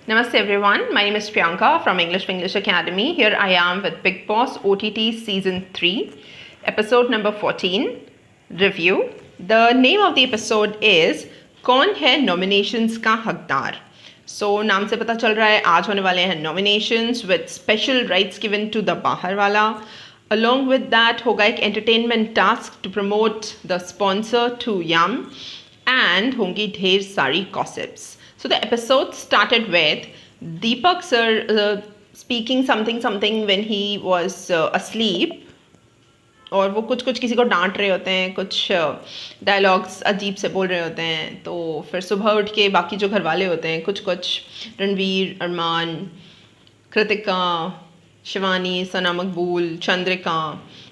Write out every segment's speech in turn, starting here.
Namaste everyone, my name is Priyanka from English for English Academy. Here I am with Bigg Boss OTT Season 3, episode number 14, review. The name of the episode is कौन है nominations का हकदार. So नाम से पता चल रहा है आज होने वाले हैं nominations with special rights given to the बाहर वाला. Along with that होगा एक entertainment task to promote the sponsor to Yum and होंगी ढेर सारी gossips. So the episode started with Deepak sir speaking something when he was asleep. और वो कुछ कुछ किसी को डांट रहे होते हैं, कुछ डायलॉग्स अजीब से बोल रहे होते हैं. तो फिर सुबह उठ के बाकी जो घर वाले होते हैं, कुछ कुछ रणवीर, अरमान, कृतिका, शिवानी, सना मकबूल, चंद्रिका,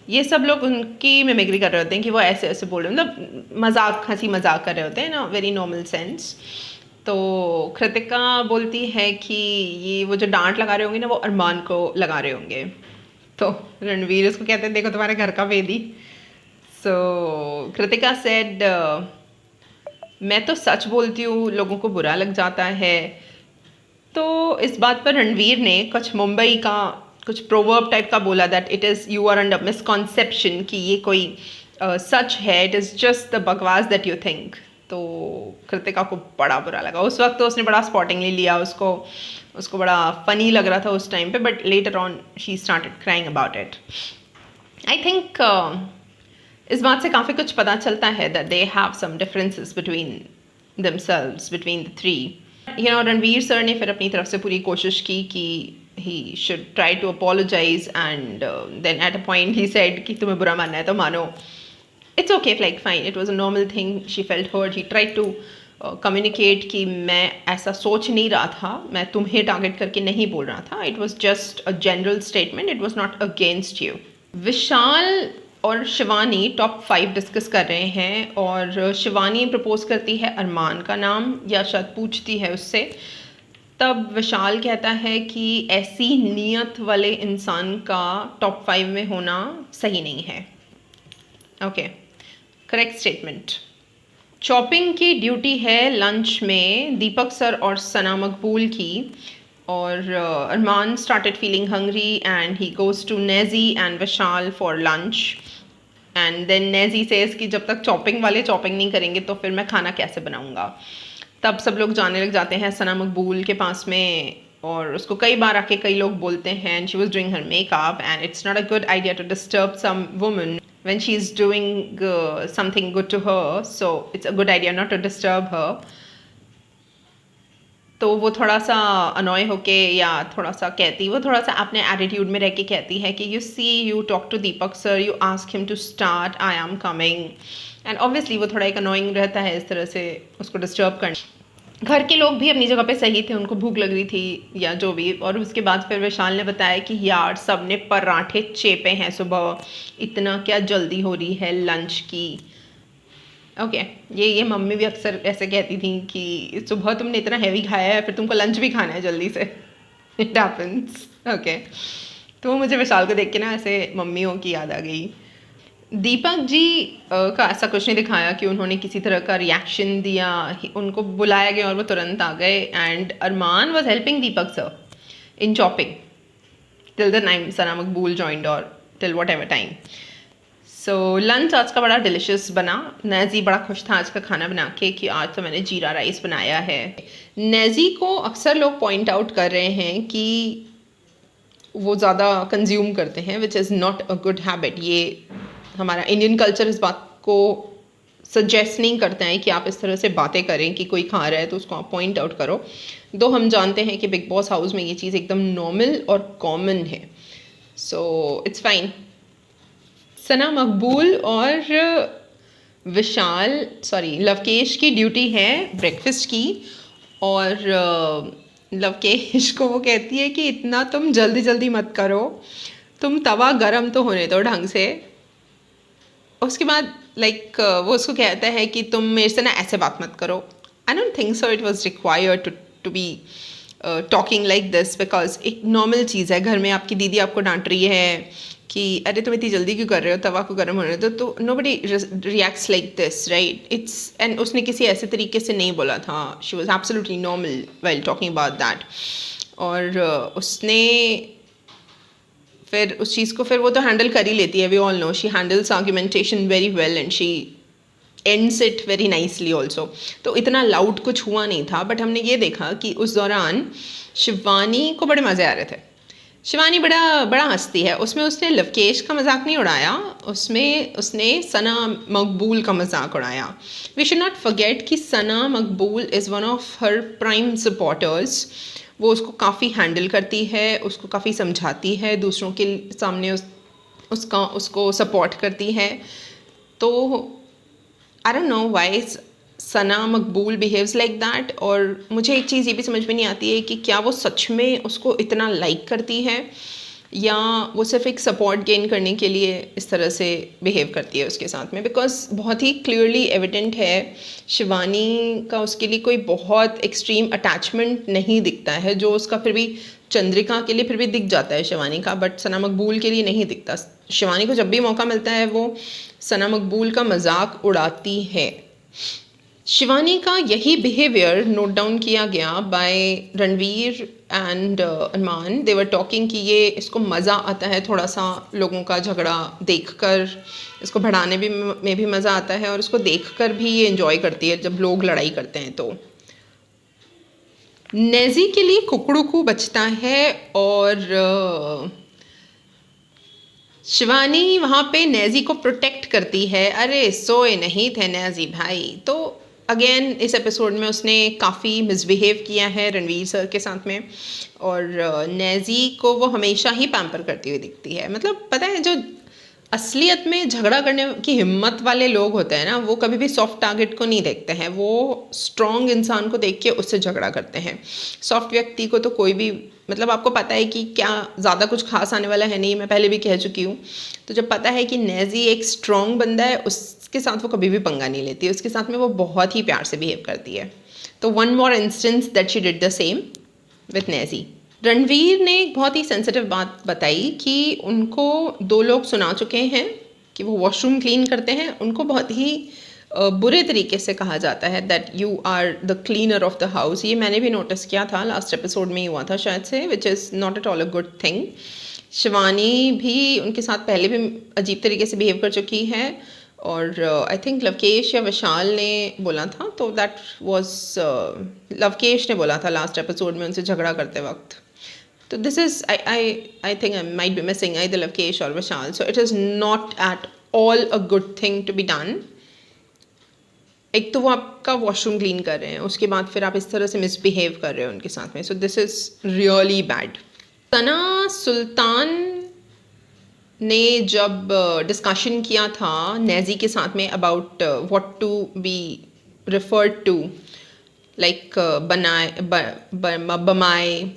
ये सब लोग उनकी मिमिक्री कर रहे होते हैं कि वो ऐसे ऐसे बोल रहे हैं, मतलब मजाक, हंसी मजाक कर रहे होते हैं ना, वेरी नॉर्मल सेंस. तो कृतिका बोलती है कि ये वो जो डांट लगा रहे होंगे ना, वो अरमान को लगा रहे होंगे. तो रणवीर उसको कहते हैं देखो तुम्हारे घर का वेदी. सो कृतिका सेड मैं तो सच बोलती हूँ, लोगों को बुरा लग जाता है. तो इस बात पर रणवीर ने कुछ मुंबई का कुछ प्रोवर्ब टाइप का बोला, that it is you are under misconception, कि ये कोई सच है, इट इज़ जस्ट द बकवास दैट यू थिंक. तो कृतिका को बड़ा बुरा लगा. उस वक्त तो उसने बड़ा स्पॉटिंगली लिया, उसको बड़ा फ़नी लग रहा था उस टाइम पे, but later on she started crying about it. I think इस बात से काफ़ी कुछ पता चलता है that they have some differences between themselves, between the three. You know, Ranveer sir ने फिर अपनी तरफ से पूरी कोशिश की कि he should try to apologize, and then at a point he said कि तुम्हें बुरा मानना है तो मानो. It's okay, like fine, it was a normal thing. She felt hurt. He tried to communicate कि मैं ऐसा सोच नहीं रहा था, मैं तुम्हें टारगेट करके नहीं बोल रहा था. It was just a general statement. It was not against you. विशाल और शिवानी टॉप 5 डिस्कस कर रहे हैं, और शिवानी प्रपोज करती है अरमान का नाम, या शायद पूछती है उससे. तब विशाल कहता है कि ऐसी नीयत वाले इंसान का टॉप 5 में होना सही नहीं है. Okay, correct statement. चॉपिंग की ड्यूटी है लंच में दीपक सर और सना मकबूल की, और Armaan started feeling hungry and he goes to Naezy and Vishal for lunch. And then Naezy says कि जब तक चॉपिंग वाले चॉपिंग नहीं करेंगे तो फिर मैं खाना कैसे बनाऊंगा. तब सब लोग जाने लग जाते हैं सना मकबूल के पास में, और उसको कई बार आके कई लोग बोलते हैं, and she was doing her makeup and it's not a good idea to disturb some woman when she is doing something good to her, so it's a good idea not to disturb her. तो वो थोड़ा सा अनॉय होके, या थोड़ा सा कहती, वो थोड़ा सा अपने एटीट्यूड में रह के कहती है कि you see, you talk to Deepak sir, you ask him to start, I am coming. And obviously वो थोड़ा एक अनोइंग रहता है इस तरह से उसको डिस्टर्ब करना. घर के लोग भी अपनी जगह पे सही थे, उनको भूख लग रही थी या जो भी. और उसके बाद फिर विशाल ने बताया कि यार सब ने पराठे चेपे हैं सुबह, इतना क्या जल्दी हो रही है लंच की. ओके, ये मम्मी भी अक्सर ऐसे कहती थी कि सुबह तुमने इतना हैवी खाया है, फिर तुमको लंच भी खाना है जल्दी से. It happens. ओके, तो मुझे विशाल को देख के ना ऐसे मम्मियों की याद आ गई. दीपक जी का ऐसा कुछ नहीं दिखाया कि उन्होंने किसी तरह का रिएक्शन दिया. उनको बुलाया गया और वो तुरंत आ गए. And Armaan was helping Deepak sir in chopping till the time Sana Maqbool joined, और till whatever time. So lunch आज का बड़ा डिलिशियस बना. नेजी बड़ा खुश था आज का खाना बना के कि आज तो मैंने जीरा राइस बनाया है. नेजी को अक्सर लोग पॉइंट आउट कर रहे हैं कि वो ज़्यादा कंज्यूम करते हैं, which is not a good habit. ये हमारा इंडियन कल्चर इस बात को सजेस्ट नहीं करता है कि आप इस तरह से बातें करें कि कोई खा रहा है तो उसको आप पॉइंट आउट करो. दो हम जानते हैं कि बिग बॉस हाउस में ये चीज़ एकदम नॉर्मल और कॉमन है. So it's fine. सना मकबूल और लवकेश की ड्यूटी है ब्रेकफास्ट की, और लवकेश को वो कहती है कि इतना तुम जल्दी जल्दी मत करो, तुम तवा गरम तो होने दो ढंग से. उसके बाद वो उसको कहता है कि तुम मेरे से ना ऐसे बात मत करो. I don't think so it was required to be talking like this, because एक नॉर्मल चीज़ है. घर में आपकी दीदी आपको डांट रही है कि अरे तुम इतनी जल्दी क्यों कर रहे हो, तवा को गर्म होने दो, तो nobody reacts like this, right? It's and उसने किसी ऐसे तरीके से नहीं बोला था, she was absolutely normal while talking about that. और उसने फिर उस चीज़ को फिर वो तो हैंडल कर ही लेती है, we all know she handles argumentation very well and she ends it very nicely also. तो इतना लाउड कुछ हुआ नहीं था, बट हमने ये देखा कि उस दौरान शिवानी को बड़े मज़े आ रहे थे। शिवानी बड़ा बड़ा हंसती है, उसमें उसने लवकेश का मजाक नहीं उड़ाया, उसमें उसने सना मकबूल का मजाक उड़ाया। वी शुड नॉट फॉरगेट कि सना मकबूल is one of her prime supporters. वो उसको काफ़ी हैंडल करती है, उसको काफ़ी समझाती है, दूसरों के सामने उसको सपोर्ट करती है। तो आई don't know why Sana Maqbool behaves like that. और मुझे एक चीज़ ये भी समझ में नहीं आती है कि क्या वो सच में उसको इतना लाइक करती है या वो सिर्फ एक सपोर्ट गेन करने के लिए इस तरह से बिहेव करती है उसके साथ में, बिकॉज बहुत ही क्लियरली एविडेंट है शिवानी का उसके लिए कोई बहुत एक्सट्रीम अटैचमेंट नहीं दिखता है, जो उसका फिर भी चंद्रिका के लिए फिर भी दिख जाता है शिवानी का, बट सना मकबूल के लिए नहीं दिखता। शिवानी को जब भी मौका मिलता है वो सना मकबूल का मजाक उड़ाती है। शिवानी का यही बिहेवियर नोट डाउन किया गया by Ranveer and Arman. They were talking कि ये इसको मज़ा आता है थोड़ा सा लोगों का झगड़ा देखकर, इसको बढ़ाने में भी मज़ा आता है और इसको देखकर भी ये एंजॉय करती है जब लोग लड़ाई करते हैं। तो नेजी के लिए कुकड़ू बचता है और शिवानी वहाँ पे नेजी को प्रोटेक्ट करती है, अरे सोए नहीं थे नेजी भाई। तो अगेन इस एपिसोड में उसने काफ़ी मिसबिहेव किया है रणवीर सर के साथ में, और नेजी को वो हमेशा ही पैम्पर करती हुई दिखती है। मतलब पता है जो असलियत में झगड़ा करने की हिम्मत वाले लोग होते हैं ना, वो कभी भी सॉफ्ट टारगेट को नहीं देखते हैं, वो स्ट्रॉन्ग इंसान को देख के उससे झगड़ा करते हैं। सॉफ्ट व्यक्ति को तो कोई भी, मतलब आपको पता है कि क्या ज़्यादा कुछ खास आने वाला है नहीं, मैं पहले भी कह चुकी हूँ। तो जब पता है कि नेजी एक स्ट्रॉन्ग बंदा है, उसके साथ वो कभी भी पंगा नहीं लेती है, उसके साथ में वो बहुत ही प्यार से बिहेव करती है। तो one more instance that she did the same with Naezy. Ranveer ने एक बहुत ही सेंसिटिव बात बताई कि उनको 2 लोग सुना चुके हैं कि वो वॉशरूम क्लीन करते हैं, उनको बहुत ही बुरे तरीके से कहा जाता है that you are the cleaner of the house. ये मैंने भी नोटिस किया था, लास्ट एपिसोड में ही हुआ था शायद से, which is not at all a good thing. Shivani भी उनके साथ पहले भी अजीब तरीके से बिहेव कर चुकी है, और आई थिंक लवकेश या विशाल ने बोला था, तो दैट वॉज लवकेश ने बोला था लास्ट एपिसोड में उनसे झगड़ा करते वक्त। तो this is I think I might be missing either Lovekesh और Vishal, so it is not at all a good thing to be done. एक तो वो आपका वॉशरूम क्लीन कर रहे हैं, उसके बाद फिर आप इस तरह से मिसबिहेव कर रहे हो उनके साथ में, so this is really bad. Sana Sultan ने जब डिस्कशन किया था नेजी के साथ में about what to be referred to, like बमाए,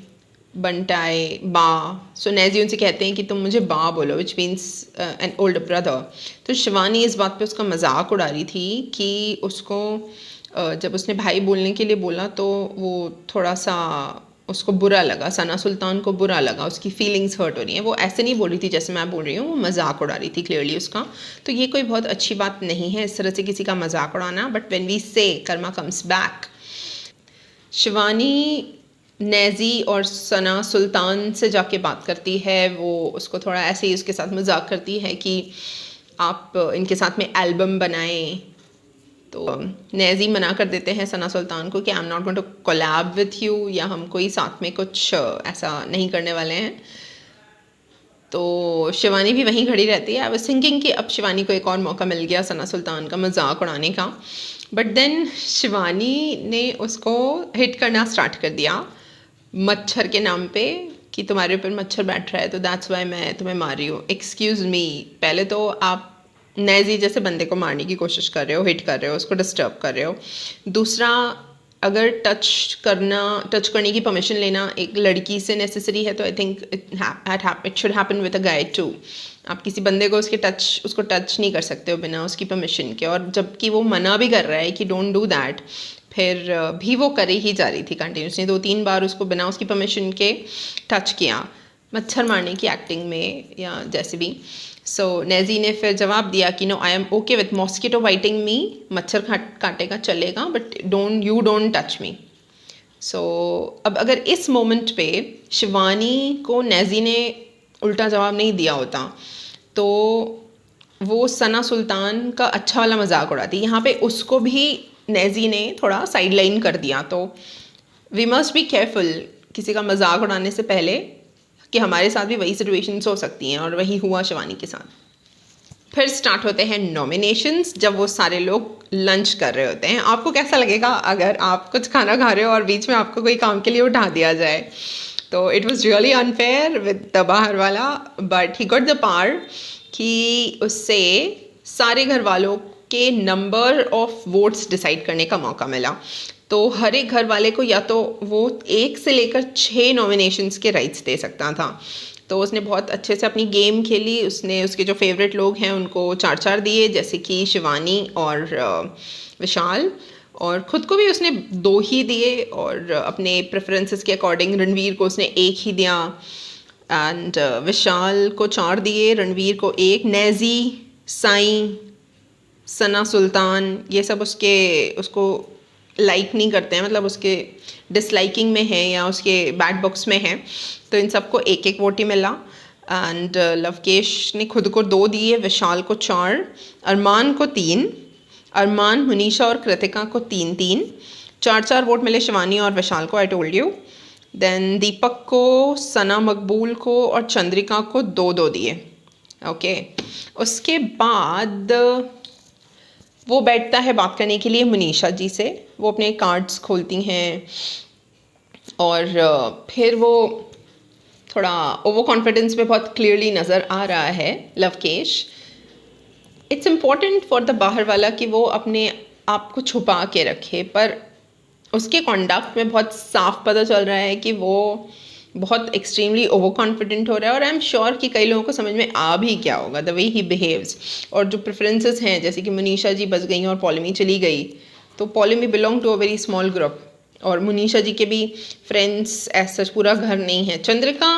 बंटाए, बा। सो नेजी उनसे कहते हैं कि तुम मुझे बा बोलो, which means an older brother. तो शिवानी इस बात पे उसका मजाक उड़ा रही थी कि उसको जब उसने भाई बोलने के लिए बोला तो वो थोड़ा सा उसको बुरा लगा, सना सुल्तान को बुरा लगा, उसकी फीलिंग्स हर्ट हो रही हैं। वो ऐसे नहीं बोल रही थी जैसे मैं बोल रही हूँ, वो मजाक उड़ा रही थी क्लियरली उसका। तो ये कोई बहुत अच्छी बात नहीं है इस तरह से किसी का मजाक उड़ाना, बट व्हेन वी से कर्मा कम्स बैक। शिवानी नेजी और सना सुल्तान से जाके बात करती है, वो उसको थोड़ा ऐसे ही उसके साथ मजाक करती है कि आप इनके साथ में एल्बम बनाएं। तो नेजी मना कर देते हैं सना सुल्तान को कि I am not going to collab with you, या हम कोई साथ में कुछ ऐसा नहीं करने वाले हैं। तो शिवानी भी वहीं खड़ी रहती है। आई वाज थिंकिंग कि अब शिवानी को एक और मौका मिल गया सना सुल्तान का मजाक उड़ाने का, बट देन शिवानी ने उसको हिट करना स्टार्ट कर दिया मच्छर के नाम पे कि तुम्हारे ऊपर मच्छर बैठ रहा है तो दैट्स वाई मैं तुम्हें मार रही हूँ। एक्सक्यूज़ मी, पहले तो आप नेजी जैसे बंदे को मारने की कोशिश कर रहे हो, हिट कर रहे हो, उसको डिस्टर्ब कर रहे हो। दूसरा, अगर टच करने की परमिशन लेना एक लड़की से नेसेसरी है तो I think it should happen with a guy too. आप किसी बंदे को उसको टच नहीं कर सकते हो बिना उसकी परमिशन के, और जबकि वो मना भी कर रहा है कि डोंट डू दैट, फिर भी वो करे ही जा रही थी कंटिन्यूसली। 2-3 बार उसको बिना उसकी परमिशन के टच किया। मच्छर मारने की एक्टिंग में या जैसे भी। सो नेजी ने फिर जवाब दिया कि no, I am okay with mosquito biting me, मच्छर काटेगा चलेगा, but you don't touch me. So अब अगर इस मोमेंट पे शिवानी को नेजी ने उल्टा जवाब नहीं दिया होता तो वो सना सुल्तान का अच्छा वाला मजाक उड़ाती। यहाँ पे उसको भी नेजी ने थोड़ा साइड लाइन कर दिया। तो वी मस्ट बी केयरफुल किसी का मजाक उड़ाने से पहले कि हमारे साथ भी वही सिचुएशंस हो सकती हैं, और वही हुआ शिवानी के साथ। फिर स्टार्ट होते हैं नॉमिनेशंस, जब वो सारे लोग लंच कर रहे होते हैं। आपको कैसा लगेगा अगर आप कुछ खाना खा रहे हो और बीच में आपको कोई काम के लिए उठा दिया जाए? तो it was really unfair with the बाहर वाला, but he got the power कि उससे सारे घर वालों के नंबर ऑफ वोट्स डिसाइड करने का मौका मिला। तो हर एक घर वाले को या तो वो 1 से लेकर 6 नॉमिनेशंस के राइट्स दे सकता था। तो उसने बहुत अच्छे से अपनी गेम खेली। उसने उसके जो फेवरेट लोग हैं उनको 4-4 दिए, जैसे कि शिवानी और विशाल, और ख़ुद को भी उसने 2 ही दिए, और अपने प्रेफरेंसेस के अकॉर्डिंग रणवीर को उसने 1 ही दिया, एंड विशाल को 4 दिए, रणवीर को 1, नेजी, साईं, सना सुल्तान ये सब उसको लाइक नहीं करते हैं, मतलब उसके डिसलाइकिंग में है या उसके बैड बॉक्स में है। तो इन सबको 1-1 वोट ही मिला। एंड लवकेश ने खुद को 2 दिए, विशाल को 4, अरमान को 3, अरमान, मुनीषा और कृतिका को 3-3, 4-4 वोट मिले शिवानी और विशाल को, आई टोल्ड यू। देन दीपक को, सना मकबूल को और चंद्रिका को 2-2 दिए। ओके, उसके बाद वो बैठता है बात करने के लिए मुनीषा जी से। वो अपने कार्ड्स खोलती हैं और फिर वो थोड़ा ओवर कॉन्फिडेंस में बहुत क्लियरली नज़र आ रहा है Lavkesh. It's important for the बाहर वाला कि वो अपने आप को छुपा के रखे, पर उसके कॉन्डक्ट में बहुत साफ पता चल रहा है कि वो बहुत एक्सट्रीमली ओवर कॉन्फिडेंट हो रहा है। और आई एम श्योर कि कई लोगों को समझ में आ भी क्या होगा द वे ही बिहेव्स। और जो प्रेफरेंसेस हैं, जैसे कि मुनीषा जी बच गई और पॉलिमी चली गई, तो पॉलिमी belong to a very small group, और मुनीषा जी के भी फ्रेंड्स ऐसा पूरा घर नहीं है। चंद्रिका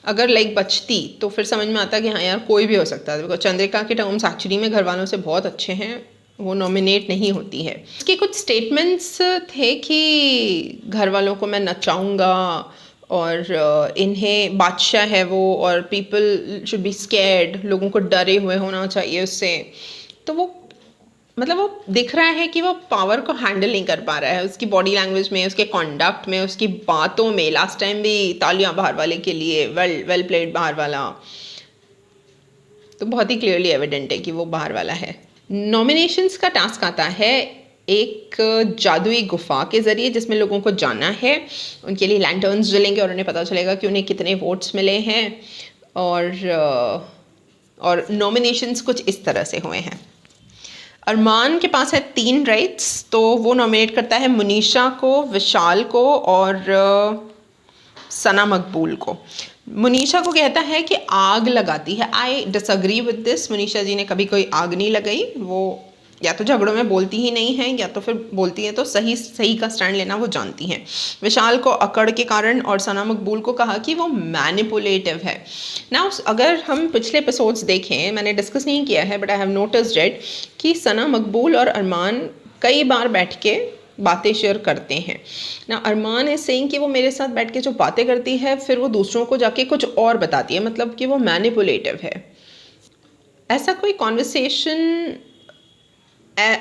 अगर लाइक बचती तो फिर समझ में आता कि हाँ यार कोई भी हो सकता है, बिकॉज चंद्रिका के टर्म्स एक्चुअली में घर वालों से बहुत अच्छे हैं, वो नॉमिनेट नहीं होती है। उसके कुछ स्टेटमेंट्स थे कि घर वालों को मैं नचाऊंगा और इन्हें बादशाह है वो, और पीपल शुड बी स्कैर्ड, लोगों को डरे हुए होना चाहिए उससे। तो वो मतलब वो दिख रहा है कि वो पावर को हैंडल नहीं कर पा रहा है, उसकी बॉडी लैंग्वेज में, उसके कॉन्डक्ट में, उसकी बातों में। लास्ट टाइम भी तालियां बाहर वाले के लिए, वेल प्लेड बाहर वाला। तो बहुत ही क्लियरली एविडेंट है कि वो बाहर वाला है। नॉमिनेशंस का टास्क आता है एक जादुई गुफा के ज़रिए, जिसमें लोगों को जाना है, उनके लिए लैंटर्न्स जलेंगे और उन्हें पता चलेगा कि उन्हें कितने वोट्स मिले हैं। और नॉमिनेशंस कुछ इस तरह से हुए हैं। अरमान के पास है 3 राइट्स, तो वो नॉमिनेट करता है मुनीषा को, विशाल को और सना मकबूल को। मुनीषा को कहता है कि आग लगाती है। I disagree with this. Munisha ji ने कभी कोई आग नहीं लगाई। वो या तो झगड़ों में बोलती ही नहीं है, या तो फिर बोलती हैं तो सही का स्टैंड लेना वो जानती हैं। विशाल को अकड़ के कारण और सना मकबूल को कहा कि वो मैनिपुलेटिव है ना। अगर हम पिछले एपिसोड्स देखें, मैंने डिस्कस नहीं किया है but I have noticed it कि सना मकबूल और अरमान कई बार बैठ के बातें शेयर करते हैं ना। अरमान इज सेइंग कि वो मेरे साथ बैठ के जो बातें करती है फिर वो दूसरों को जाके कुछ और बताती है, मतलब कि वो मैनिपुलेटिव है। ऐसा कोई कॉन्वर्सेशन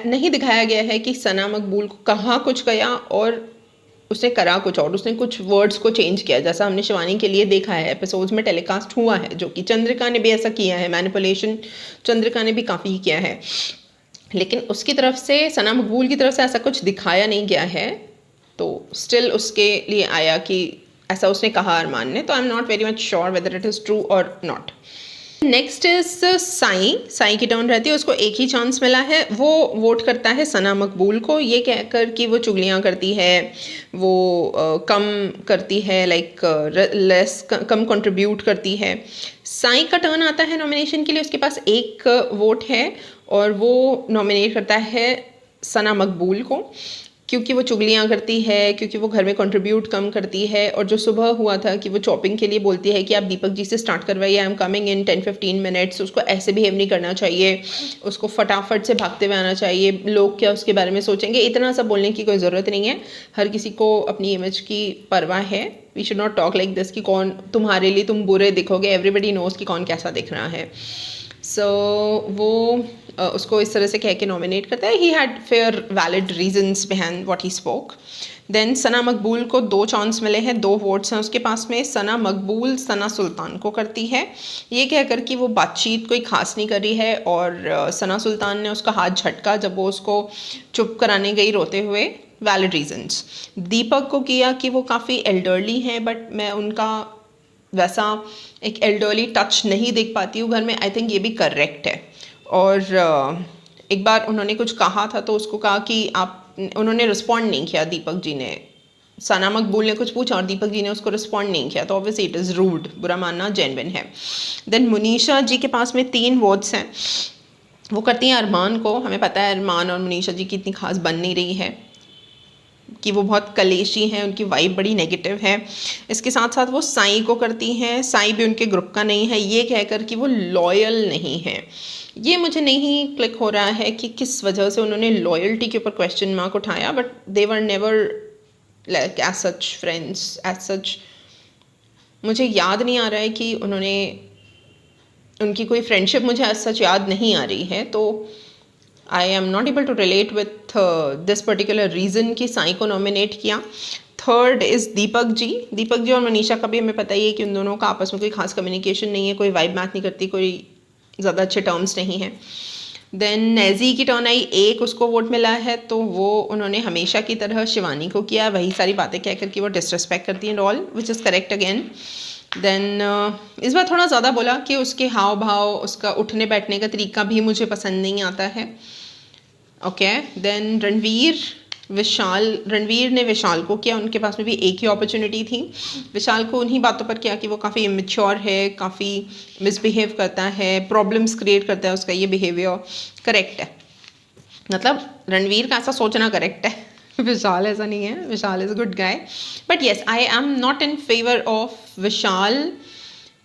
नहीं दिखाया गया है कि सना मकबूल को कहाँ कुछ गया और उसने करा कुछ और, उसने कुछ वर्ड्स को चेंज किया, जैसा हमने शिवानी के लिए देखा है, एपिसोड्स में टेलीकास्ट हुआ है, जो कि चंद्रिका ने भी ऐसा किया है। मैनिपुलेशन चंद्रिका ने भी काफ़ी किया है, लेकिन उसकी तरफ से, सना मकबूल की तरफ से ऐसा कुछ दिखाया नहीं गया है। तो स्टिल उसके लिए आया कि ऐसा उसने कहा अरमान ने। तो I am not very much sure whether it is true और नॉट। नेक्स्ट इज साईं की टर्न रहती है। उसको एक ही चांस मिला है। वो वोट करता है सना मकबूल को, ये कहकर कि वो चुगलियाँ करती है, वो कम करती है, लाइक कम कंट्रीब्यूट करती है। साईं का टर्न आता है नॉमिनेशन के लिए। उसके पास 1 वोट है और वो नॉमिनेट करता है सना मकबूल को। क्योंकि वो चुगलियाँ करती है, क्योंकि वो घर में कंट्रीब्यूट कम करती है, और जो सुबह हुआ था कि वो चॉपिंग के लिए बोलती है कि आप दीपक जी से स्टार्ट करवाइए, आई एम कमिंग इन 10-15 मिनट्स, उसको ऐसे बिहेव नहीं करना चाहिए, उसको फटाफट से भागते हुए आना चाहिए, लोग क्या उसके बारे में सोचेंगे, इतना सब बोलने की कोई ज़रूरत नहीं है। हर किसी को अपनी इमेज की परवाह है। We should not talk like this कि कौन तुम्हारे लिए तुम बुरे दिखोगे, एवरीबडी नोज कि कौन कैसा दिख रहा है। वो उसको इस तरह से कह के नॉमिनेट करता है। He had fair valid reasons behind what he spoke. Then Sana Maqbool को 2 चांस मिले हैं, 2 वोट्स हैं उसके पास में। सना मकबूल सना सुल्तान को करती है, ये कहकर कि वो बातचीत कोई ख़ास नहीं कर रही है, और सना सुल्तान ने उसका हाथ झटका जब वो उसको चुप कराने गई रोते हुए, वैलिड रीजंस। दीपक को किया कि वो काफ़ी एल्डरली हैं, बट मैं उनका वैसा एक एल्डरली टच नहीं देख पाती हूँ घर में। आई थिंक ये भी करेक्ट है। और एक बार उन्होंने कुछ कहा था तो उसको कहा कि उन्होंने रिस्पॉन्ड नहीं किया। दीपक जी ने, सना मकबूल ने कुछ पूछा और दीपक जी ने उसको रिस्पॉन्ड नहीं किया, तो ऑब्वियसली इट इज़ रूड, बुरा मानना जेन्युइन है। देन मुनीशा जी के पास में 3 वोट्स हैं, वो करती हैं अरमान को। हमें पता है अरमान और मुनीशा जी की इतनी खास बन नहीं रही है, कि वो बहुत कलेशी हैं, उनकी वाइब बड़ी नेगेटिव है। इसके साथ साथ वो साई को करती हैं, साई भी उनके ग्रुप का नहीं है, ये कहकर कि वो लॉयल नहीं है। ये मुझे नहीं क्लिक हो रहा है कि किस वजह से उन्होंने लॉयल्टी के ऊपर क्वेश्चन मार्क उठाया, but they were never like as such friends, as such मुझे याद नहीं आ रहा है कि उनकी कोई फ्रेंडशिप मुझे एज सच याद नहीं आ रही है। तो I am not able to relate with this particular reason कि साई को नॉमिनेट किया। Third is Deepak ji. दीपक जी और मनीषा का भी हमें पता ही है कि उन दोनों का आपस में कोई खास कम्युनिकेशन नहीं है, कोई वाइब मैच नहीं करती, कोई ज़्यादा अच्छे टर्म्स नहीं हैं। देन नैजी की टर्न आई, 1 उसको वोट मिला है, तो वो उन्होंने हमेशा की तरह शिवानी को किया, वही सारी बातें कह कर कि वो डिसरिस्पेक्ट करती हैं all, which is correct again. Then इस बार थोड़ा ज़्यादा बोला कि उसके हाव भाव, उसका उठने बैठने का तरीका भी मुझे पसंद नहीं आता है। ओके, देन रणवीर ने विशाल को किया, उनके पास में भी एक ही अपॉर्चुनिटी थी। विशाल को उन्हीं बातों पर किया कि वो काफ़ी इमेच्योर है, काफ़ी मिसबिहेव करता है, प्रॉब्लम्स क्रिएट करता है, उसका ये बिहेवियर करेक्ट है। मतलब रणवीर का ऐसा सोचना करेक्ट है, विशाल ऐसा नहीं है। Vishal is a good guy, but yes I am not in favour of Vishal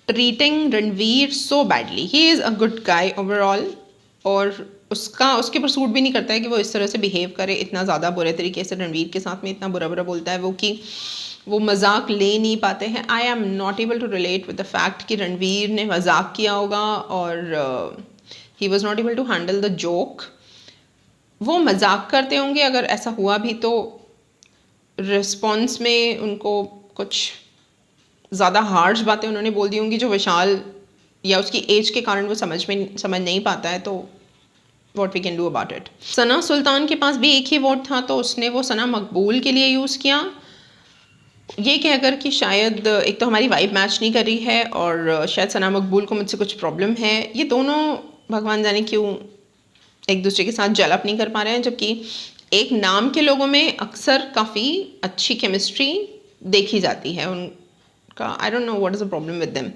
treating Ranveer so badly. He is a good guy overall, और उसके ऊपर सूट भी नहीं करता है कि वो इस तरह से बिहेव करे, इतना ज़्यादा बुरे तरीके से रणवीर के साथ में इतना बुरा बुरा बोलता है वो, कि वो मजाक ले नहीं पाते हैं। I am not able to relate with the fact कि रणवीर ने मजाक किया होगा और he was not able to handle the joke. वो मजाक करते होंगे, अगर ऐसा हुआ भी तो रिस्पॉन्स में उनको कुछ ज़्यादा हार्श बातें उन्होंने बोल दी होंगी जो विशाल या उसकी एज के कारण वो समझ नहीं पाता है, तो what we can do about it. Sana Sultan के पास भी एक ही वोट था, तो उसने वो सना मकबूल के लिए यूज़ किया, ये कहकर कि शायद एक तो हमारी वाइब मैच नहीं कर रही है और शायद सना मकबूल को मुझसे कुछ प्रॉब्लम है। ये दोनों भगवान जाने क्यों एक दूसरे के साथ जलप नहीं कर पा रहे हैं, जबकि एक नाम के लोगों में अक्सर काफ़ी अच्छी केमिस्ट्री देखी जाती है उनका। I don't know what is the problem with them.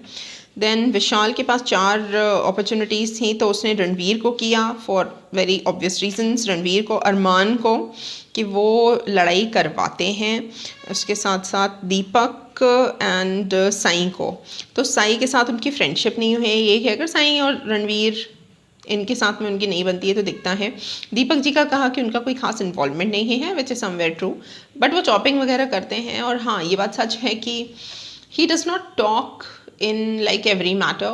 Then Vishal के पास 4 अपॉर्चुनिटीज़ थी, तो उसने रणवीर को किया for very obvious reasons, Ranveer को, अरमान को कि वो लड़ाई करवाते हैं, उसके साथ साथ दीपक एंड साई को। तो साई के साथ उनकी फ्रेंडशिप नहीं है, ये कहकर साई और रणवीर इनके साथ में उनकी नहीं बनती है, तो दिखता है। दीपक जी का कहा कि उनका कोई खास इन्वॉल्वमेंट नहीं है, which is somewhere true, but वो चॉपिंग वगैरह करते हैं। और हाँ, ये बात सच है कि he does not talk in like every matter.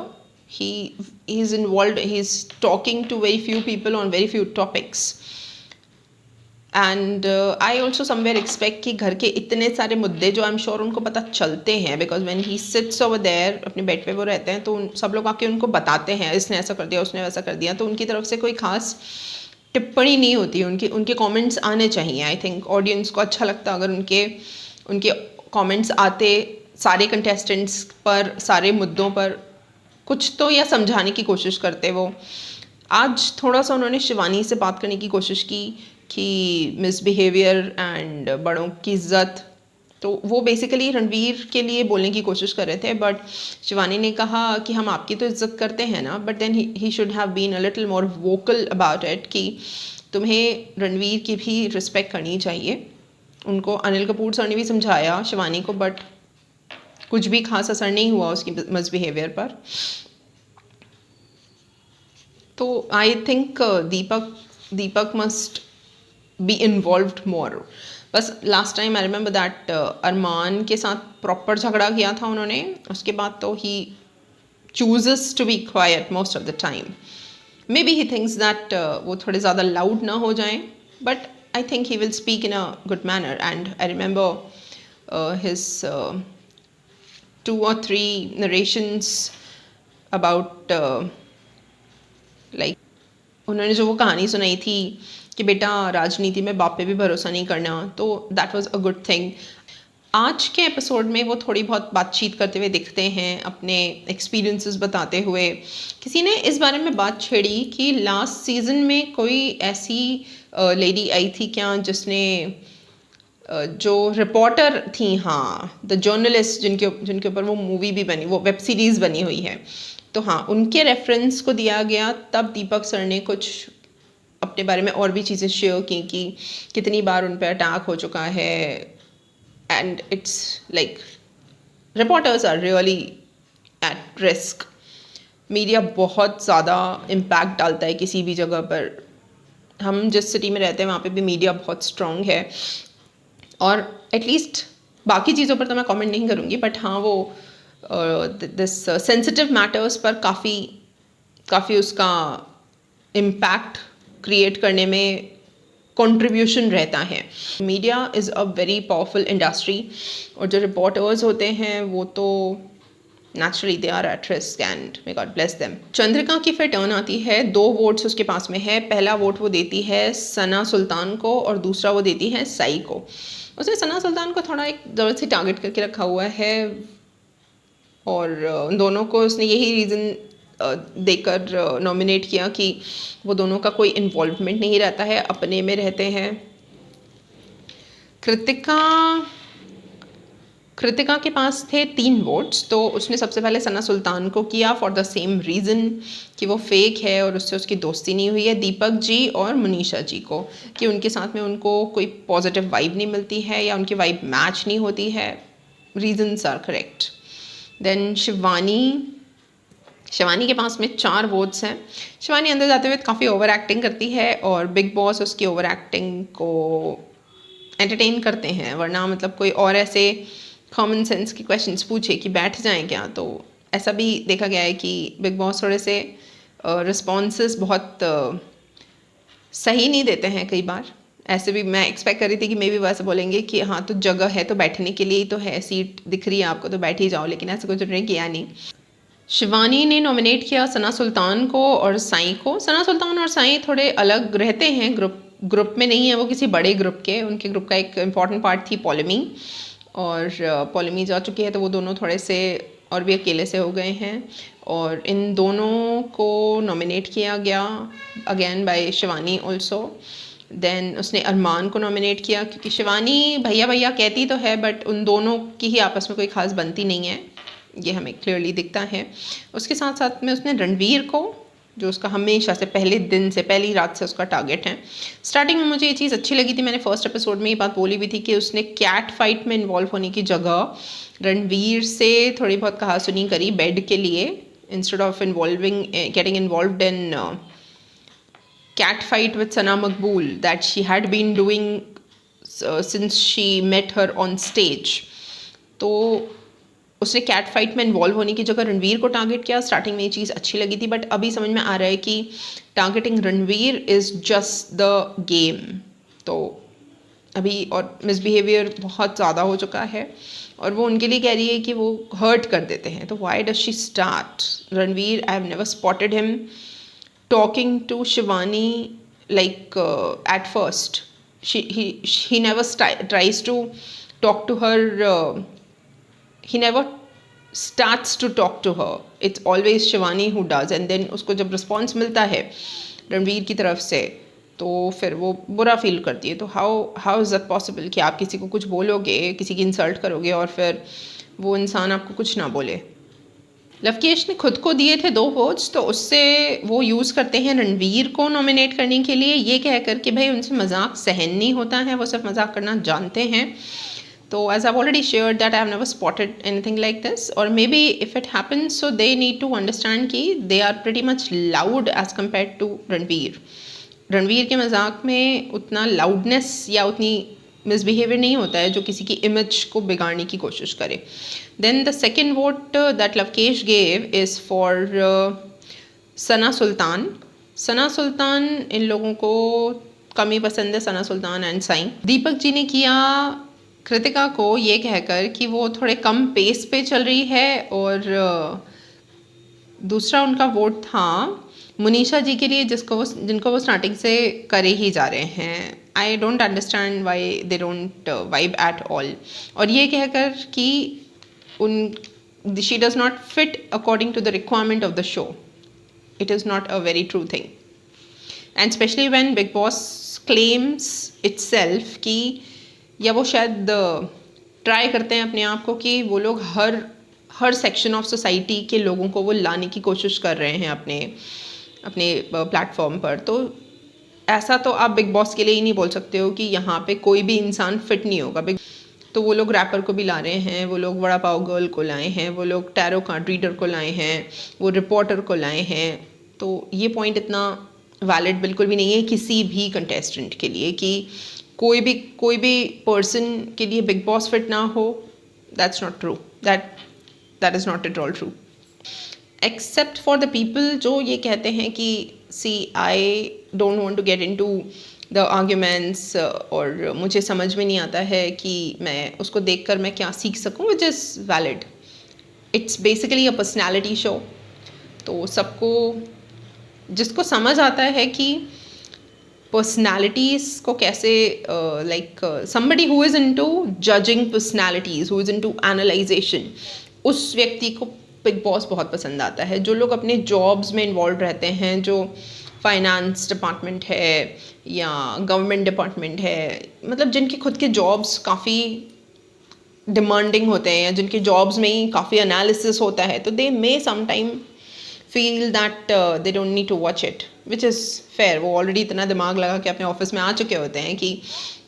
He's involved, he's talking to very few people on very few topics, and I also somewhere expect कि घर के इतने सारे मुद्दे जो I'm sure उनको पता चलते हैं, because when he sits over there, अपने बेड पे वो रहते हैं, तो सब लोग आके उनको बताते हैं इसने ऐसा कर दिया, उसने वैसा कर दिया, तो उनकी तरफ से कोई खास टिप्पणी नहीं होती, उनके कमेंट्स आने चाहिए। आई थिंक ऑडियंस को अच्छा लगता अगर उनके कमेंट्स आते सारे कंटेस्टेंट्स पर, सारे मुद्दों पर कुछ तो या समझाने की कोशिश करते। वो आज थोड़ा सा उन्होंने शिवानी से बात करने की कोशिश की कि मिसबिहेवियर एंड बड़ों की इज्जत, तो वो बेसिकली रणवीर के लिए बोलने की कोशिश कर रहे थे, बट शिवानी ने कहा कि हम आपकी तो इज्जत करते हैं ना, but then he should have been a little more vocal about it कि तुम्हें रणवीर की भी रिस्पेक्ट करनी चाहिए। उनको अनिल कपूर सर ने भी समझाया शिवानी को, बट कुछ भी खास असर नहीं हुआ उसकी मिसबिहेवियर पर। तो I think Deepak must be involved more. बस last time I remember that Armaan के साथ प्रॉपर झगड़ा किया था उन्होंने, उसके बाद तो he chooses to be quiet most of the time. Maybe he thinks that वो थोड़े ज़्यादा लाउड ना हो जाएं, but I think he will speak in a good manner. And I remember his 2 or 3 narrations about like उन्होंने जो वो कहानी सुनाई थी कि बेटा राजनीति में बाप पे भी भरोसा नहीं करना, तो that was a good thing. आज के एपिसोड में वो थोड़ी बहुत बातचीत करते हुए दिखते हैं, अपने एक्सपीरियंसेस बताते हुए। किसी ने इस बारे में बात छेड़ी कि लास्ट सीज़न में कोई ऐसी लेडी आई थी क्या जिसने जो रिपोर्टर थी, हाँ द जर्नलिस्ट, जिनके ऊपर वो मूवी भी बनी, वो वेब सीरीज़ बनी हुई है, तो हाँ उनके रेफरेंस को दिया गया। तब दीपक सर ने कुछ अपने बारे में और भी चीज़ें शेयर की कि कितनी बार उन पर अटैक हो चुका है। And it's like reporters are really at risk. Media बहुत ज़्यादा इम्पैक्ट डालता है किसी भी जगह पर। हम जिस सिटी में रहते हैं वहाँ पे भी मीडिया बहुत स्ट्रॉन्ग है, और एटलीस्ट बाकी चीज़ों पर तो मैं कमेंट नहीं करूँगी, बट हाँ वो दिस सेंसिटिव मैटर्स पर काफ़ी उसका इम्पैक्ट क्रिएट करने में कंट्रीब्यूशन रहता है। Media is a very powerful industry, और जो रिपोर्टर्स होते हैं वो तो naturally they are at risk and may God bless them. Chandrika की फिर टर्न आती है, 2 वोट्स उसके पास में है। पहला वोट वो देती है सना सुल्तान को और दूसरा वो देती है साई को। उसने सना सुल्तान को थोड़ा एक ज़रूरत से टारगेट करके रखा हुआ है, और उन दोनों को उसने यही रीज़न देकर नॉमिनेट किया कि वो दोनों का कोई इन्वॉल्वमेंट नहीं रहता है, अपने में रहते हैं। कृतिका के पास थे 3 वोट्स, तो उसने सबसे पहले सना सुल्तान को किया फॉर द सेम रीज़न कि वो फेक है और उससे उसकी दोस्ती नहीं हुई है। दीपक जी और मनीषा जी को, कि उनके साथ में उनको कोई पॉजिटिव वाइब नहीं मिलती है या उनकी वाइब मैच नहीं होती है। Reasons are correct. Then Shivani के पास में 4 वोट्स हैं। शिवानी अंदर जाते हुए काफ़ी ओवर एक्टिंग करती है, और बिग बॉस उसकी ओवर एक्टिंग को एंटरटेन करते हैं, वरना मतलब कोई और ऐसे कॉमन सेंस के क्वेश्चंस पूछे कि बैठ जाएं क्या, तो ऐसा भी देखा गया है कि बिग बॉस थोड़े से रिस्पॉन्सेस बहुत सही नहीं देते हैं कई बार। ऐसे भी मैं एक्सपेक्ट कर रही थी कि मे भी वैसे बोलेंगे कि हाँ तो जगह है तो बैठने के लिए ही तो है, सीट दिख रही है आपको तो बैठ ही जाओ, लेकिन ऐसा कुछ उन्होंने किया नहीं। शिवानी ने नॉमिनेट किया सना सुल्तान को और साई को। सना सुल्तान और साई थोड़े अलग रहते हैं, ग्रुप में नहीं है वो किसी बड़े ग्रुप के। उनके ग्रुप का एक इम्पॉर्टेंट पार्ट थी पॉलिमी, और पॉलिमी जा चुकी है तो वो दोनों थोड़े से और भी अकेले से हो गए हैं। और इन दोनों को नॉमिनेट किया गया again by Shivani also. Then उसने अरमान को नॉमिनेट किया, क्योंकि शिवानी भैया भैया कहती तो है बट उन दोनों की ही आपस में कोई खास बनती नहीं है, ये हमें क्लियरली दिखता है। उसके साथ साथ में उसने रणवीर को, जो उसका हमेशा से पहले दिन से पहली रात से उसका टारगेट है। स्टार्टिंग में मुझे ये चीज़ अच्छी लगी थी, मैंने फर्स्ट एपिसोड में ये बात बोली भी थी कि उसने कैट फाइट में इन्वॉल्व होने की जगह रणवीर से थोड़ी बहुत कहा सुनी करी बेड के लिए, instead of getting involved in cat fight with Sana Maqbool that she had been doing since she met her on stage. तो उसने कैट फाइट में इन्वॉल्व होने की जगह रणवीर को टारगेट किया। स्टार्टिंग में ये चीज़ अच्छी लगी थी, बट अभी समझ में आ रहा है कि targeting Ranveer is just the game. तो अभी और मिसबिहेवियर बहुत ज़्यादा हो चुका है, और वो उनके लिए कह रही है कि वो हर्ट कर देते हैं। तो why does she start? Ranveer, I have never spotted him talking to Shivani like at first. He never tries to talk to her. He never starts to talk to her. It's always Shivani who does. And then उसको जब response मिलता है रणवीर की तरफ से, तो फिर वो बुरा फील करती है। तो how is that possible कि आप किसी को कुछ बोलोगे, किसी की इंसल्ट करोगे और फिर वो इंसान आपको कुछ ना बोले? लवकेश ने खुद को दिए थे 2 वोट्स, तो उससे वो यूज़ करते हैं रणवीर को नॉमिनेट करने के लिए, ये कहकर कि भाई उनसे मजाक सहन नहीं होता है, वो सिर्फ मजाक करना जानते हैं. तो as I already shared that I have never spotted anything like this, और maybe if it happens so they need to understand कि they are pretty much loud as compare to Ranveer. Ranveer के मजाक में उतना लाउडनेस या उतनी misbehaviour नहीं होता है जो किसी की इमेज को बिगाड़ने की कोशिश करे. Then the second vote that Lovekesh gave is for Sana Sultan. Sana Sultan इन लोगों को कम ही पसंद है, सना सुल्तान एंड साई. दीपक जी ने किया कृतिका को ये कहकर कि वो थोड़े कम पेस पे चल रही है, और दूसरा उनका वोट था मुनीषा जी के लिए, जिनको वो स्टार्टिंग से करे ही जा रहे हैं. I don't understand why they don't vibe at all. और ये कहकर कि she does not fit according to the requirement of the show. It is not a very true thing, and especially when Bigg Boss claims itself कि, या वो शायद try करते हैं अपने आप को कि वो लोग हर सेक्शन ऑफ सोसाइटी के लोगों को वो लाने की कोशिश कर रहे हैं अपने प्लेटफॉर्म पर. तो ऐसा तो आप बिग बॉस के लिए ही नहीं बोल सकते हो कि यहाँ पे कोई भी इंसान फिट नहीं होगा. तो वो लोग रैपर को भी ला रहे हैं, वो लोग वड़ा पाव गर्ल को लाए हैं, वो लोग टैरो कार्ड रीडर को लाए हैं, वो रिपोर्टर को लाए हैं. तो ये पॉइंट इतना वैलिड बिल्कुल भी नहीं है किसी भी कंटेस्टेंट के लिए कि कोई भी पर्सन के लिए बिग बॉस फिट ना हो. That's not true. That is not at all true, except for the people जो ये कहते हैं कि see I don't want to get into the arguments, और मुझे समझ में नहीं आता है कि मैं उसको देखकर मैं क्या सीख सकूं, which is valid. It's basically a personality show. तो सबको, जिसको समझ आता है कि पर्सनैलिटीज़ को कैसे somebody who is into judging personalities, who is into analyzation, उस व्यक्ति को बिग बॉस बहुत पसंद आता है. जो लोग अपने जॉब्स में इन्वॉल्व रहते हैं, जो फाइनेंस डिपार्टमेंट है या गवर्नमेंट डिपार्टमेंट है, मतलब जिनके खुद के जॉब्स काफ़ी डिमांडिंग होते हैं या जिनके जॉब्स में ही काफ़ी एनालिसिस होता है, तो they may sometime feel that they don't need to watch it, which is fair. वो ऑलरेडी इतना दिमाग लगा के अपने ऑफिस में आ चुके होते हैं कि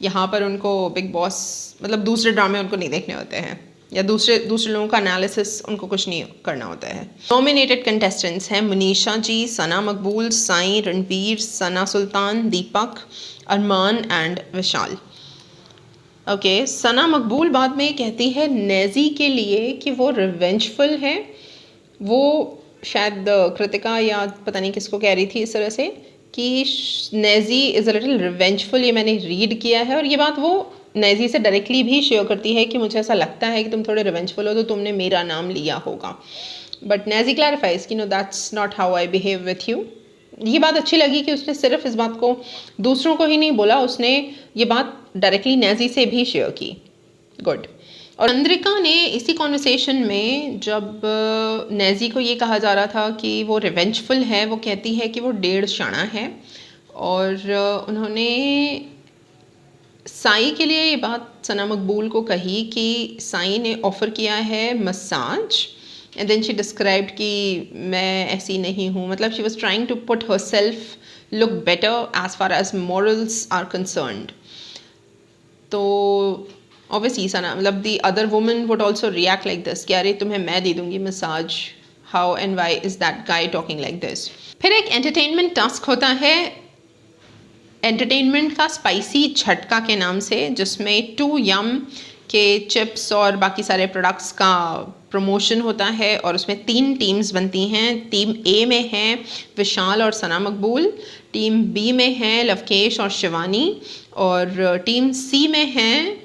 यहाँ पर उनको बिग बॉस, मतलब दूसरे ड्रामे उनको नहीं देखने होते हैं, या दूसरे लोगों का एनालिसिस उनको कुछ नहीं करना होता है. नॉमिनेटेड कंटेस्टेंट्स हैं मुनीषा जी, सना मकबूल, साई, रणवीर, सना सुल्तान, दीपक, अरमान एंड विशाल. ओके, सना मकबूल बाद में कहती है नेजी के लिए कि वो रिवेंजफुल है. वो शायद कृतिका या पता नहीं किसको कह रही थी इस तरह से कि Naezy is a little revengeful. ये मैंने रीड किया है, और ये बात वो नेजी से डायरेक्टली भी शेयर करती है कि मुझे ऐसा लगता है कि तुम थोड़े रिवेंजफुल हो तो तुमने मेरा नाम लिया होगा. बट नेजी क्लैरिफाइज कि no, that's not how I behave with you. ये बात अच्छी लगी कि उसने सिर्फ इस बात को दूसरों को ही नहीं बोला, उसने ये बात डायरेक्टली नेजी से भी शेयर की. गुड. और चंद्रिका ने इसी कॉन्वर्सेशन में, जब नेजी को ये कहा जा रहा था कि वो रिवेंजफुल है, वो कहती है कि वो 1.5 शाना है. और उन्होंने साई के लिए ये बात सना मकबूल को कही कि साई ने ऑफ़र किया है massage, and then she described कि मैं ऐसी नहीं हूँ. मतलब she was trying to put herself look better as far as morals are concerned. तो ऑब्वियसली सना, मतलब the other woman would also react like this कि अरे तुम्हें मैं दे दूँगी massage, how and why is that guy talking like this. फिर एक एंटरटेनमेंट टास्क होता है एंटरटेनमेंट का स्पाइसी झटका के नाम से, जिसमें 2 यम के चिप्स और बाकी सारे प्रोडक्ट्स का प्रमोशन होता है. और उसमें 3 टीम्स बनती हैं. टीम ए में हैं विशाल और सना मकबूल, टीम बी में हैं लवकेश और शिवानी, और टीम सी में हैं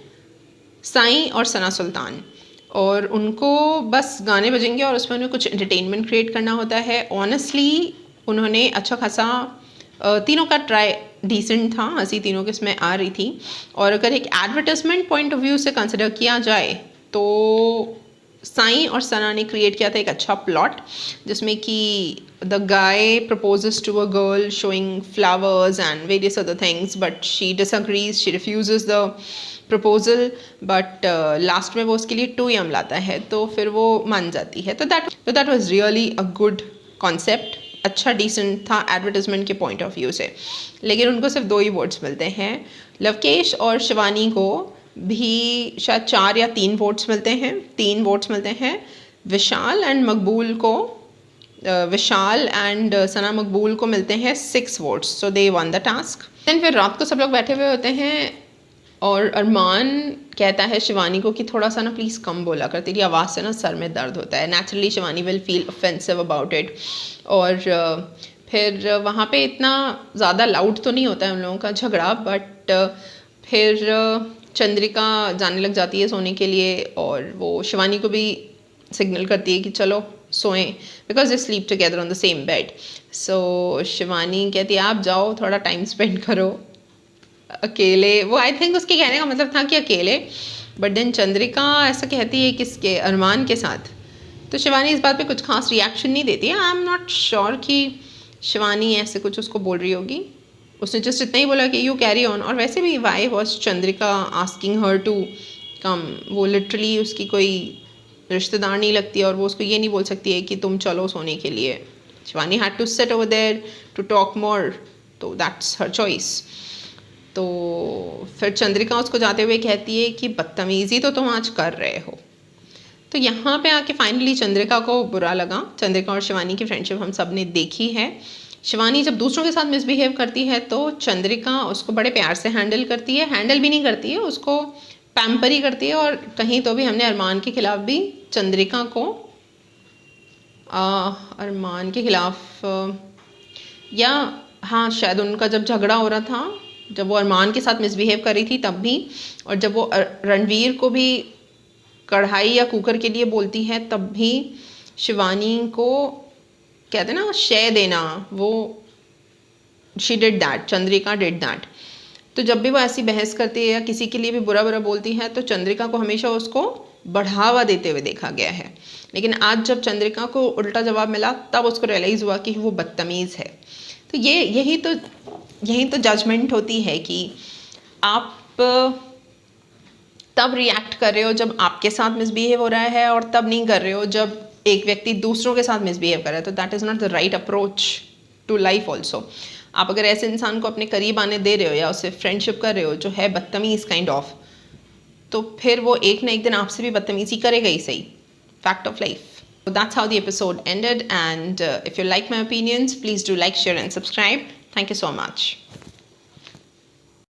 साई और सना सुल्तान. और उनको बस गाने बजेंगे और उसमें उन्हें कुछ एंटरटेनमेंट क्रिएट करना होता है. ऑनेस्टली उन्होंने अच्छा खासा, तीनों का ट्राई डिसेंट था, हंसी तीनों के इसमें आ रही थी. और अगर एक एडवर्टाइजमेंट पॉइंट ऑफ व्यू से कंसिडर किया जाए तो साई और सना ने क्रिएट किया था एक अच्छा प्लॉट, जिसमें कि the guy proposes to a girl showing flowers and various other things, but she disagrees, she refuses the proposal, but last में वो उसके लिए 2 यम लाता है तो फिर वो मान जाती है। तो that was really a good concept, अच्छा डिसेंट था एडवर्टाइजमेंट के पॉइंट ऑफ व्यू से। लेकिन उनको सिर्फ 2 ही वोट्स मिलते हैं। लवकेश और शिवानी को भी शायद 4 या 3 वोट्स मिलते हैं, 3 वोट्स मिलते हैं। विशाल एंड मकबूल को विशाल एंड सना मकबूल को मिलते हैं 6 votes, so they won the task. Then फिर रात को सब लोग बैठे हुए होते हैं और अरमान कहता है शिवानी को कि थोड़ा सा ना प्लीज़ कम बोला कर, तेरी आवाज़ से ना सर में दर्द होता है। Naturally Shivani will feel offensive about it. और फिर वहाँ पे इतना ज़्यादा लाउड तो नहीं होता है उन लोगों का झगड़ा, बट फिर चंद्रिका जाने लग जाती है सोने के लिए और वो शिवानी को भी सिग्नल करती है कि चलो सोएं, because they sleep together on the same bed. So Shivani कहती है आप जाओ, थोड़ा टाइम स्पेंड करो अकेले। वो आई थिंक उसके कहने का मतलब था कि अकेले, बट देन चंद्रिका ऐसा कहती है किसके, अरमान के साथ। तो शिवानी इस बात पे कुछ खास रिएक्शन नहीं देती है। आई एम नॉट श्योर कि शिवानी ऐसे कुछ उसको बोल रही होगी, उसने जस्ट इतना ही बोला कि यू कैरी ऑन। और वैसे भी why was Chandrika asking her to come, वो लिटरली उसकी कोई रिश्तेदार नहीं लगती है और वो उसको ये नहीं बोल सकती है कि तुम चलो सोने के लिए। Shivani had to sit over there to talk more, तो दैट्स हर चॉइस। तो फिर चंद्रिका उसको जाते हुए कहती है कि बदतमीज़ी तो तुम आज कर रहे हो। तो यहाँ पे आके फाइनली चंद्रिका को बुरा लगा। चंद्रिका और शिवानी की फ्रेंडशिप हम सब ने देखी है। शिवानी जब दूसरों के साथ मिसबिहेव करती है तो चंद्रिका उसको बड़े प्यार से हैंडल करती है, हैंडल भी नहीं करती है, उसको पैम्पर ही करती है। और कहीं तो भी हमने अरमान के खिलाफ भी चंद्रिका को अरमान के खिलाफ या हाँ शायद उनका जब झगड़ा हो रहा था, जब वो अरमान के साथ मिसबिहेव कर रही थी तब भी, और जब वो रणवीर को भी कढ़ाई या कुकर के लिए बोलती है तब भी शिवानी को कहते ना शय देना, वो she did that, Chandrika did that. तो जब भी वो ऐसी बहस करती है या किसी के लिए भी बुरा बुरा बोलती है तो चंद्रिका को हमेशा उसको बढ़ावा देते हुए देखा गया है। लेकिन आज जब चंद्रिका को उल्टा जवाब मिला तब उसको रियलाइज़ हुआ कि वो बदतमीज़ है। तो यही तो जजमेंट होती है कि आप तब रिएक्ट कर रहे हो जब आपके साथ मिसबिहेव हो रहा है और तब नहीं कर रहे हो जब एक व्यक्ति दूसरों के साथ मिसबिहेव कर रहा है। तो that is not the right approach to life also. आप अगर ऐसे इंसान को अपने करीब आने दे रहे हो या उससे फ्रेंडशिप कर रहे हो जो है बदतमीज़ काइंड ऑफ, तो फिर वो एक ना एक दिन आपसे भी बदतमीज़ी करेगा ही सही। Fact of life. So that's how the episode ended, and if you like my opinions, please do like, share and subscribe. Thank you so much.